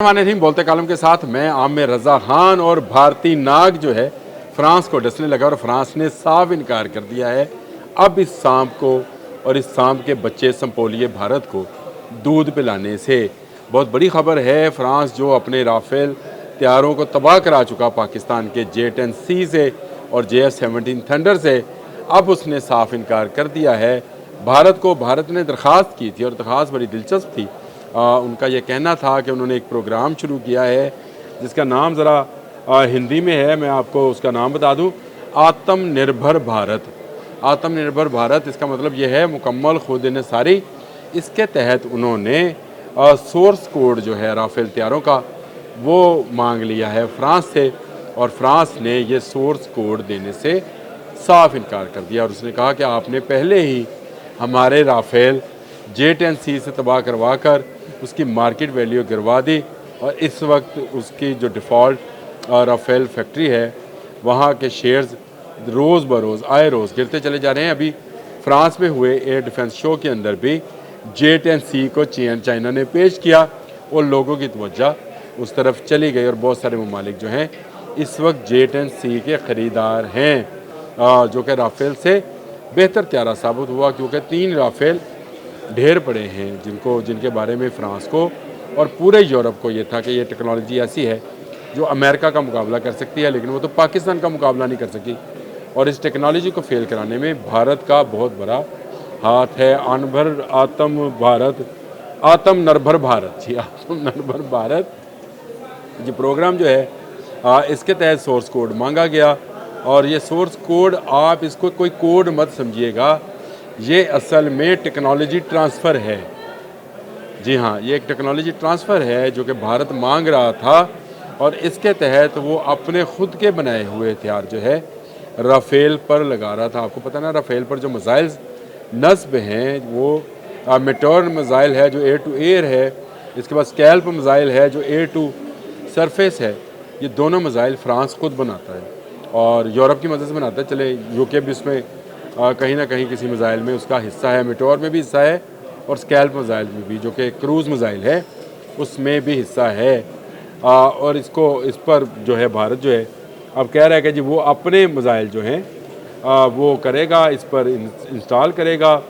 माने थी बोलते कालम के साथ मैं आमिर रजा खान। और भारतीय नाग जो है फ्रांस को डसने लगा और फ्रांस ने साफ इनकार कर दिया है अब इस सांप को और इस सांप के बच्चे संपोलिए भारत को दूध पिलाने से। बहुत बड़ी खबर है। फ्रांस जो अपने राफेल तैयारों को तबाह करा चुका पाकिस्तान के J-10C से और JF-17 थंडर से, अब उसने साफ इनकार कर दिया है भारत को। भारत ने दरख्वास्त की थी और दरख्वास्त बड़ी दिलचस्प थी। उनका ये कहना था कि उन्होंने एक प्रोग्राम शुरू किया है जिसका नाम ज़रा हिंदी में है, मैं आपको उसका नाम बता दूं, आत्मनिर्भर भारत। आत्मनिर्भर भारत इसका मतलब ये है मुकम्मल खुद इन्हिसारी। इसके तहत उन्होंने सोर्स कोड जो है राफेल तैयारों का वो मांग लिया है फ्रांस से, और फ्रांस ने ये सोर्स कोड देने से साफ इनकार कर दिया और उसने कहा कि आपने पहले ही हमारे राफेल J-10C से तबाह करवा कर उसकी मार्केट वैल्यू गिरवा दी और इस वक्त उसकी जो डिफ़ॉल्ट राफेल फैक्ट्री है वहाँ के शेयर्स रोज़ बरोज़ आए रोज़ गिरते चले जा रहे हैं। अभी फ्रांस में हुए एयर डिफेंस शो के अंदर भी J-10C को चाइना ने पेश किया और लोगों की तवज्जो उस तरफ चली गई और बहुत सारे ममालिक जो हैं इस वक्त J-10C के ख़रीदार हैं, जो कि राफेल से बेहतर त्यारा साबित हुआ क्योंकि 3 राफेल ढेर पड़े हैं जिनके बारे में फ़्रांस को और पूरे यूरोप को ये था कि ये टेक्नोलॉजी ऐसी है जो अमेरिका का मुकाबला कर सकती है, लेकिन वो तो पाकिस्तान का मुकाबला नहीं कर सकी। और इस टेक्नोलॉजी को फेल कराने में भारत का बहुत बड़ा हाथ है। आत्मनिर्भर भारत जी, आत्मनिर्भर भारत ये प्रोग्राम जो है इसके तहत सोर्स कोड मांगा गया। और ये सोर्स कोड, आप इसको कोई कोड मत समझिएगा, ये असल में टेक्नोलॉजी ट्रांसफ़र है। जी हाँ, ये एक टेक्नोलॉजी ट्रांसफ़र है जो कि भारत मांग रहा था और इसके तहत वो अपने ख़ुद के बनाए हुए हथियार जो है राफेल पर लगा रहा था। आपको पता ना, राफेल पर जो मिसाइल्स नस्ब हैं वो मेटोर मिसाइल है जो एयर टू एयर है, इसके बाद स्कैल्प मिसाइल है जो एयर टू सरफेस है। ये दोनों मिसाइल फ्रांस खुद बनाता है और यूरोप की मदद से बनाता है। चले यूके भी इसमें कहीं ना कहीं किसी मिसाइल में उसका हिस्सा है, मेटोर में भी हिस्सा है और स्कैल्प मिसाइल में भी जो कि क्रूज़ मिसाइल है उसमें भी हिस्सा है। और इस पर जो है भारत जो है अब कह रहा है कि जी वो अपने मिसाइल जो हैं वो करेगा, इस पर इंस्टॉल करेगा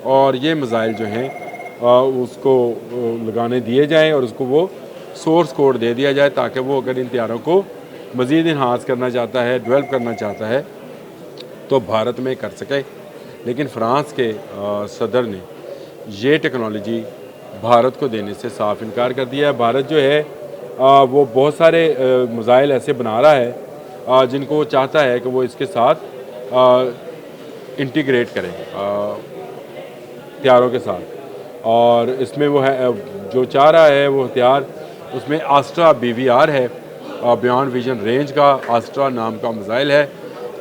और ये मिसाइल जो हैं उसको लगाने दिए जाएँ और उसको वो सोर्स कोड दे दिया जाए ताकि वो अगर इन तैयारों को मज़ीद इन्हांस करना चाहता है, डेवलप करना चाहता है तो भारत में कर सके। लेकिन फ्रांस के सदर ने ये टेक्नोलॉजी भारत को देने से साफ इनकार कर दिया है। भारत जो है वो बहुत सारे मिसाइल ऐसे बना रहा है जिनको वो चाहता है कि वो इसके साथ इंटीग्रेट करें हथियारों के साथ। और इसमें वो है जो चाह रहा है वो हथियार, उसमें आस्ट्रा BVR है, बियॉन्ड विजन रेंज का आस्ट्रा नाम का मिसाइल है।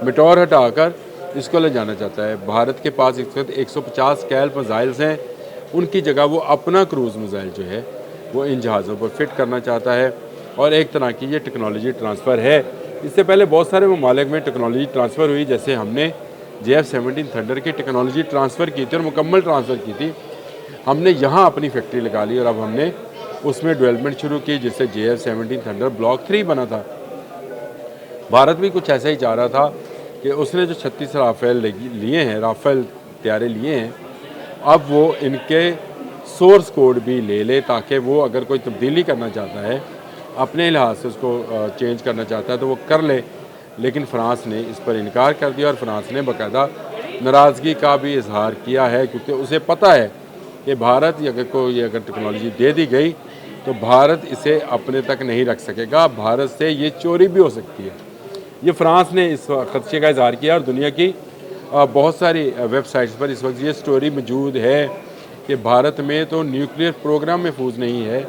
मेटोर हटाकर इसको ले जाना चाहता है। भारत के पास इस वक्त 150 स्कैल्प मिसाइल्स हैं, उनकी जगह वो अपना क्रूज़ मिसाइल जो है वो इन जहाज़ों पर फिट करना चाहता है और एक तरह की ये टेक्नोलॉजी ट्रांसफ़र है। इससे पहले बहुत सारे ममालिक में टेक्नोलॉजी ट्रांसफ़र हुई, जैसे हमने JF-17 थंडर की टेक्नोलॉजी ट्रांसफ़र की थी और मुकम्मल ट्रांसफ़र की थी। हमने यहाँ अपनी फैक्ट्री लगा ली और अब हमने उसमें डेवलपमेंट शुरू की जिससे JF-17 थंडर ब्लॉक 3 बना था। भारत भी कुछ ऐसा ही चाह रहा था कि उसने जो 36 राफेल लिए हैं, राफेल तैयारे लिए हैं, अब वो इनके सोर्स कोड भी ले ले ताकि वो अगर कोई तब्दीली करना चाहता है, अपने लिहाज से उसको चेंज करना चाहता है तो वो कर ले। लेकिन फ्रांस ने इस पर इनकार कर दिया और फ्रांस ने बाकायदा नाराज़गी का भी इजहार किया है क्योंकि उसे पता है कि भारत अगर टेक्नोलॉजी दे दी गई तो भारत इसे अपने तक नहीं रख सकेगा, भारत से ये चोरी भी हो सकती है। ये फ्रांस ने इस खदशे का इजहार किया और दुनिया की बहुत सारी वेबसाइट्स पर इस वक्त ये स्टोरी मौजूद है कि भारत में तो न्यूक्लियर प्रोग्राम महफूज नहीं है,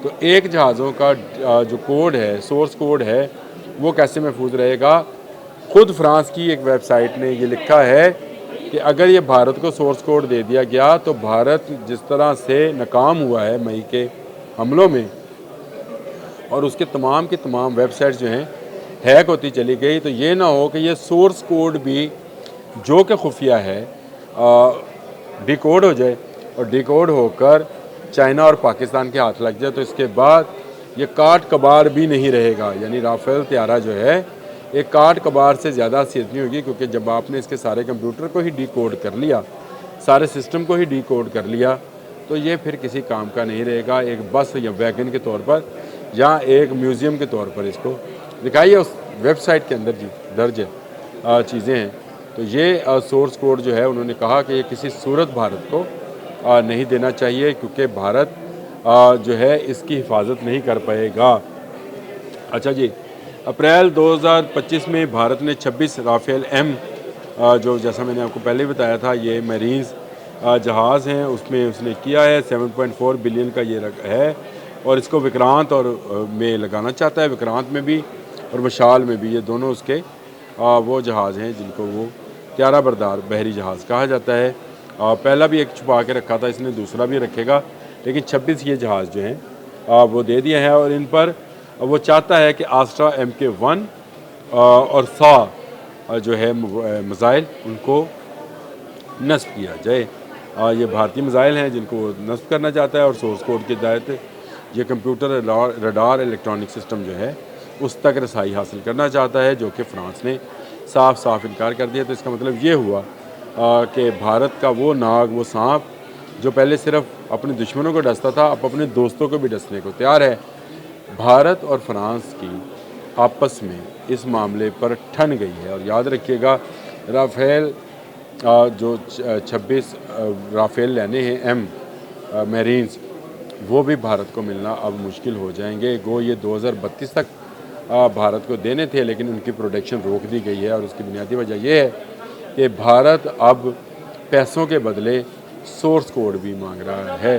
तो एक जहाज़ों का जो कोड है, सोर्स कोड है, वो कैसे महफूज रहेगा। ख़ुद फ्रांस की एक वेबसाइट ने ये लिखा है कि अगर ये भारत को सोर्स कोड दे दिया गया तो भारत जिस तरह से नाकाम हुआ है मई के हमलों में और उसके तमाम की तमाम वेबसाइट्स जो हैं हैक होती चली गई, तो ये ना हो कि ये सोर्स कोड भी जो कि खुफिया है डिकोड हो जाए और डिकोड होकर चाइना और पाकिस्तान के हाथ लग जाए, तो इसके बाद ये काट कबार भी नहीं रहेगा, यानी राफेल त्यारा जो है एक काट कबार से ज़्यादा हैसियत नहीं होगी, क्योंकि जब आपने इसके सारे कंप्यूटर को ही डिकोड कर लिया, सारे सिस्टम को ही डिकोड कर लिया, तो ये फिर किसी काम का नहीं रहेगा। एक बस या वैगन के तौर पर या एक म्यूज़ियम के तौर पर इसको दिखाइए, उस वेबसाइट के अंदर जी दर्ज चीज़ें हैं। तो ये सोर्स कोड जो है उन्होंने कहा कि ये किसी सूरत भारत को नहीं देना चाहिए, क्योंकि भारत जो है इसकी हिफाजत नहीं कर पाएगा। अच्छा जी, अप्रैल 2025 में भारत ने 26 राफेल एम जो जैसा मैंने आपको पहले बताया था ये मरीन्स जहाज़ हैं उसमें उसने किया है। 7.4 बिलियन का ये है और इसको विक्रांत और में लगाना चाहता है, विक्रांत में भी और मशाल में भी। ये दोनों उसके वो जहाज़ हैं जिनको वो त्यारा बरदार बहरी जहाज़ कहा जाता है। पहला भी एक छुपा के रखा था, इसने दूसरा भी रखेगा, लेकिन 26 ये जहाज़ जो हैं वो दे दिए हैं। और इन पर वो चाहता है कि आस्ट्रा MK1 और सा जो है मिसाइल उनको नस्ब किया जाए। ये भारतीय मिसाइल हैं जिनको वो नस्ब करना चाहता है और सोर्स कोड के तहत ये कंप्यूटर रडार इलेक्ट्रॉनिक सिस्टम जो है उस तक रसाई हासिल करना चाहता है, जो कि फ्रांस ने साफ साफ इनकार कर दिया। तो इसका मतलब ये हुआ कि भारत का वो नाग, वो सांप जो पहले सिर्फ अपने दुश्मनों को डसता था, अब अपने दोस्तों को भी डसने को तैयार है। भारत और फ्रांस की आपस में इस मामले पर ठन गई है। और याद रखिएगा, राफेल जो 26 राफेल लेने हैं एम मेरीन्स, वो भी भारत को मिलना अब मुश्किल हो जाएंगे। गो ये 2032 तक भारत को देने थे, लेकिन उनकी प्रोडक्शन रोक दी गई है। और उसकी बुनियादी वजह यह है कि भारत अब पैसों के बदले सोर्स कोड भी मांग रहा है।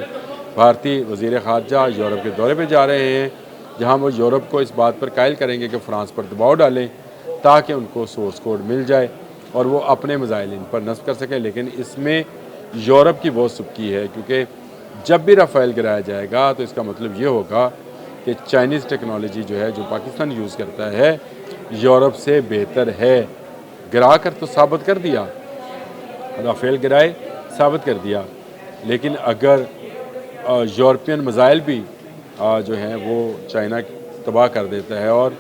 भारतीय वज़ीर ख़ारजा यूरोप के दौरे पे जा रहे हैं, जहां वो यूरोप को इस बात पर कायल करेंगे कि फ़्रांस पर दबाव डालें ताकि उनको सोर्स कोड मिल जाए और वो अपने मिसाइल इन पर नस्ब कर सकें। लेकिन इसमें यूरोप की बहुत सुबकी है, क्योंकि जब भी राफेल गिराया जाएगा तो इसका मतलब ये होगा कि चाइनीज़ टेक्नोलॉजी जो है, जो पाकिस्तान यूज़ करता है, यूरोप से बेहतर है। गिरा कर तो साबित कर दिया, राफेल गिराए साबित कर दिया, लेकिन अगर यूरोपियन मिसाइल भी जो हैं वो चाइना तबाह कर देता है और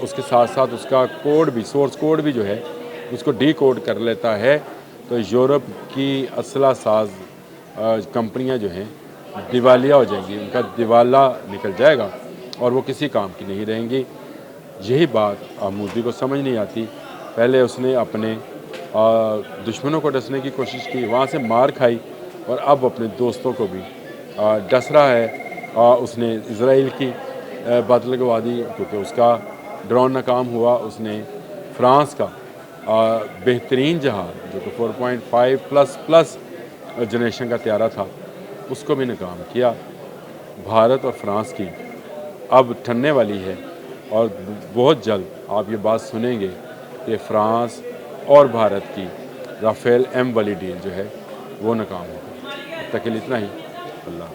उसके साथ साथ उसका कोड भी, सोर्स कोड भी जो है उसको डी कोड कर लेता है, तो यूरोप की असला साज कंपनियां जो हैं दिवालिया हो जाएंगी, उनका दिवाला निकल जाएगा और वो किसी काम की नहीं रहेंगी। यही बात मोदी को समझ नहीं आती। पहले उसने अपने दुश्मनों को डसने की कोशिश की, वहाँ से मार खाई, और अब अपने दोस्तों को भी डस रहा है। उसने इजराइल की बात लगवा दी क्योंकि उसका ड्रोन नाकाम हुआ। उसने फ्रांस का बेहतरीन जहाज़ जो कि 4.5+ जनरेशन का त्यारा था उसको भी नाकाम किया। भारत और फ्रांस की अब ठनने वाली है और बहुत जल्द आप ये बात सुनेंगे कि फ्रांस और भारत की राफेल एम वाली डील जो है वो नाकाम होगी। अब तक के लिए इतना ही। अल्लाह।